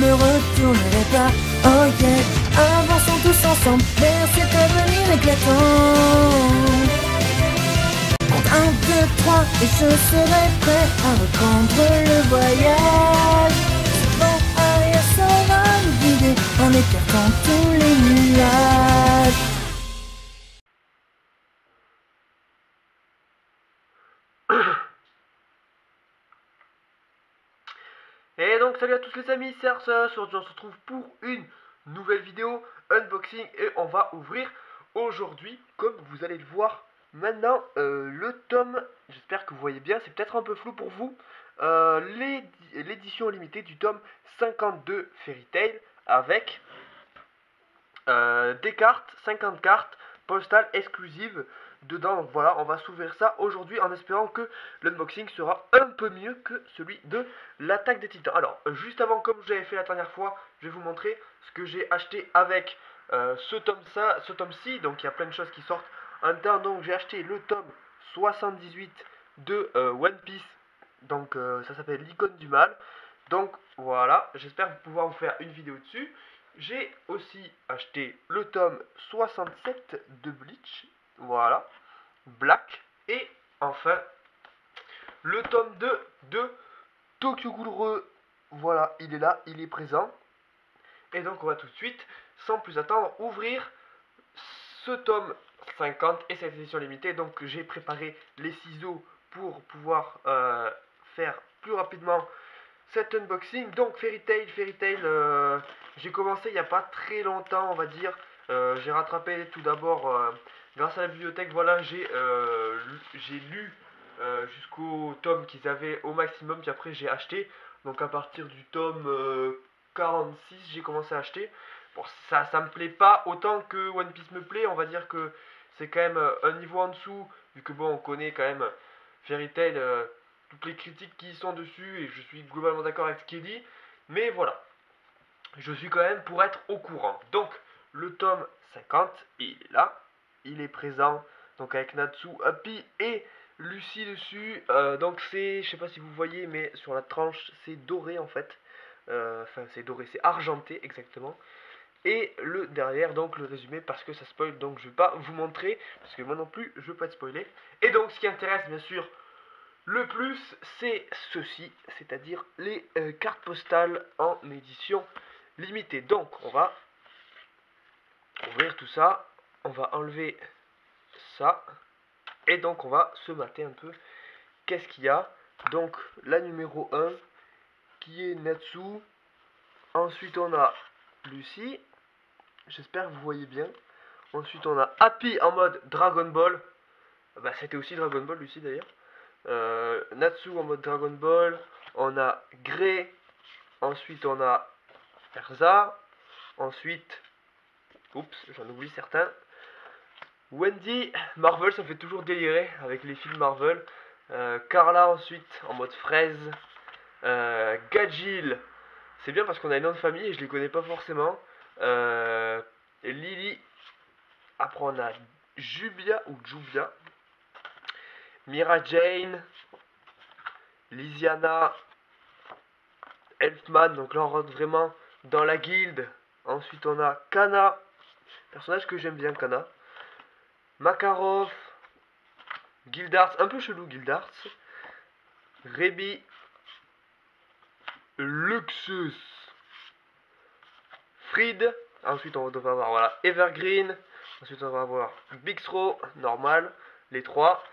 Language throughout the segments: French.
me retournerai pas. Oh yeah, avançons tous ensemble vers cet avenir éclatant. Compte 1, 2, 3 et je serai prêt à reprendre le voyage. Bon, allez, ça va nous guider en écartant tous les nuages. Et donc salut à tous les amis, c'est Arceus. Aujourd'hui on se retrouve pour une nouvelle vidéo unboxing et on va ouvrir aujourd'hui, comme vous allez le voir maintenant, le tome, j'espère que vous voyez bien, c'est peut-être un peu flou pour vous, l'édition limitée du tome 52 Fairy Tail avec des cartes, 50 cartes postales exclusives dedans. Donc voilà, on va s'ouvrir ça aujourd'hui en espérant que l'unboxing sera un peu mieux que celui de l'attaque des titans. Alors, juste avant, comme j'avais fait la dernière fois, je vais vous montrer ce que j'ai acheté avec ce tome-ci. Donc il y a plein de choses qui sortent en même temps. Donc j'ai acheté le tome 78 de One Piece. Donc ça s'appelle l'icône du mal. Donc voilà, j'espère pouvoir vous faire une vidéo dessus. J'ai aussi acheté le tome 67 de Bleach, voilà, Black, et enfin le tome 2 de Tokyo Ghoul, voilà, il est là, il est présent. Et donc on va tout de suite, sans plus attendre, ouvrir ce tome 50 et cette édition limitée. Donc j'ai préparé les ciseaux pour pouvoir faire plus rapidement cet unboxing. Donc Fairy Tail, j'ai commencé il n'y a pas très longtemps, on va dire. J'ai rattrapé tout d'abord grâce à la bibliothèque. Voilà, j'ai lu jusqu'au tome qu'ils avaient au maximum, puis après j'ai acheté. Donc à partir du tome 46, j'ai commencé à acheter. Bon, ça me plaît pas autant que One Piece me plaît. On va dire que c'est quand même un niveau en dessous, vu que bon, on connaît quand même Fairy Tail, toutes les critiques qui y sont dessus, et je suis globalement d'accord avec ce qui est dit. Mais voilà, je suis quand même pour être au courant. Donc, le tome 50, il est là, il est présent, donc avec Natsu, Happy et Lucie dessus. Donc c'est, je sais pas si vous voyez, mais sur la tranche, c'est doré en fait. Enfin, c'est doré, c'est argenté exactement. Et le derrière, donc le résumé, parce que ça spoil, donc je vais pas vous montrer, parce que moi non plus, je veux pas être spoilé. Et donc, ce qui intéresse, bien sûr, le plus, c'est ceci, c'est-à-dire les cartes postales en édition limitée. Donc, on va ouvrir tout ça, on va enlever ça, et donc on va se mater un peu. Qu'est-ce qu'il y a? Donc, la numéro 1, qui est Natsu. Ensuite, on a Lucie. J'espère que vous voyez bien. Ensuite, on a Happy en mode Dragon Ball. Bah, c'était aussi Dragon Ball, Lucie d'ailleurs. Natsu en mode Dragon Ball. On a Grey. Ensuite, on a Erza. Ensuite, oups, j'en oublie certains. Wendy, Marvel, ça me fait toujours délirer avec les films Marvel. Carla ensuite en mode fraise. Gajil, c'est bien parce qu'on a une nom de famille et je les connais pas forcément. Lily. Après on a Jubia ou Jubia. Mira Jane. Lysiana. Elfman, donc là on rentre vraiment dans la guilde. Ensuite on a Kana, personnage que j'aime bien, Kana. Makarov. Gildarts, un peu chelou Gildarts. Rebi. Luxus. Fried. Ensuite on devrait avoir voilà, Evergreen. Ensuite on va avoir Bixro, normal, les trois.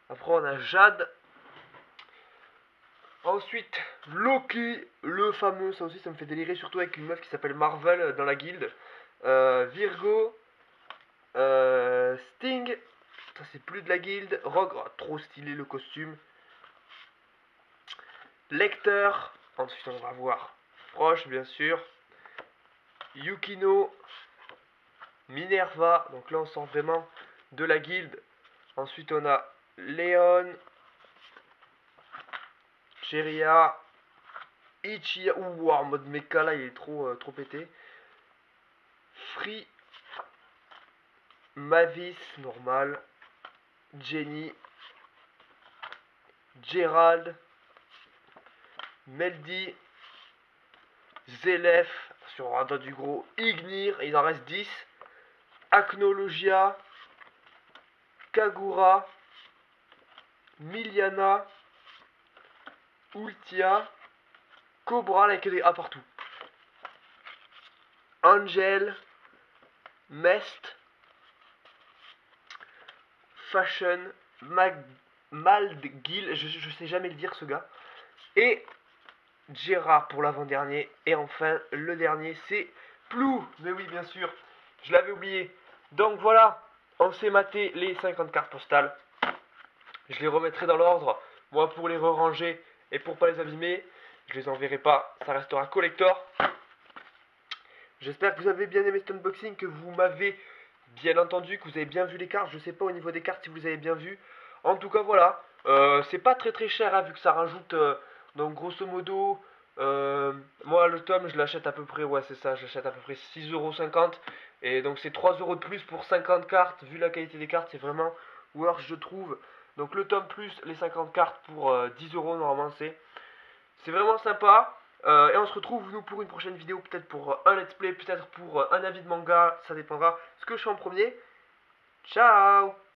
Après on a Jade. Ensuite Loki, le fameux, ça aussi ça me fait délirer, surtout avec une meuf qui s'appelle Marvel dans la guilde. Virgo. Sting. Ça c'est plus de la guilde. Rogue, oh, trop stylé le costume. Lecteur. Ensuite on va voir Frosh bien sûr. Yukino. Minerva, donc là on sort vraiment de la guilde. Ensuite on a Léon. Cheria. Ichiya. Ouh, en mode mecha là il est trop pété. Free. Mavis, normal. Jenny. Gerald. Meldy. Zelef, sur un tas du gros, Ignir, il en reste 10, Acnologia, Kagura, Miliana, Ultia, Cobra, avec des A partout, Angel, Mest, Fashion, Maldgil, je sais jamais le dire ce gars, et Gérard pour l'avant-dernier. Et enfin, le dernier, c'est Plou. Mais oui, bien sûr, je l'avais oublié. Donc voilà, on s'est maté les 50 cartes postales. Je les remettrai dans l'ordre. Moi, pour les re-ranger et pour pas les abîmer, je les enverrai pas. Ça restera collector. J'espère que vous avez bien aimé cet unboxing, que vous m'avez bien entendu, que vous avez bien vu les cartes. Je sais pas au niveau des cartes si vous avez bien vu. En tout cas, voilà. C'est pas très cher hein, vu que ça rajoute. Donc, grosso modo, moi le tome je l'achète à peu près, ouais, c'est ça, j'achète à peu près 6,50 €. Et donc, c'est 3 € de plus pour 50 cartes. Vu la qualité des cartes, c'est vraiment worth, je trouve. Donc, le tome plus les 50 cartes pour 10 € normalement, c'est vraiment sympa. Et on se retrouve nous pour une prochaine vidéo, peut-être pour un let's play, peut-être pour un avis de manga, ça dépendra ce que je fais en premier. Ciao!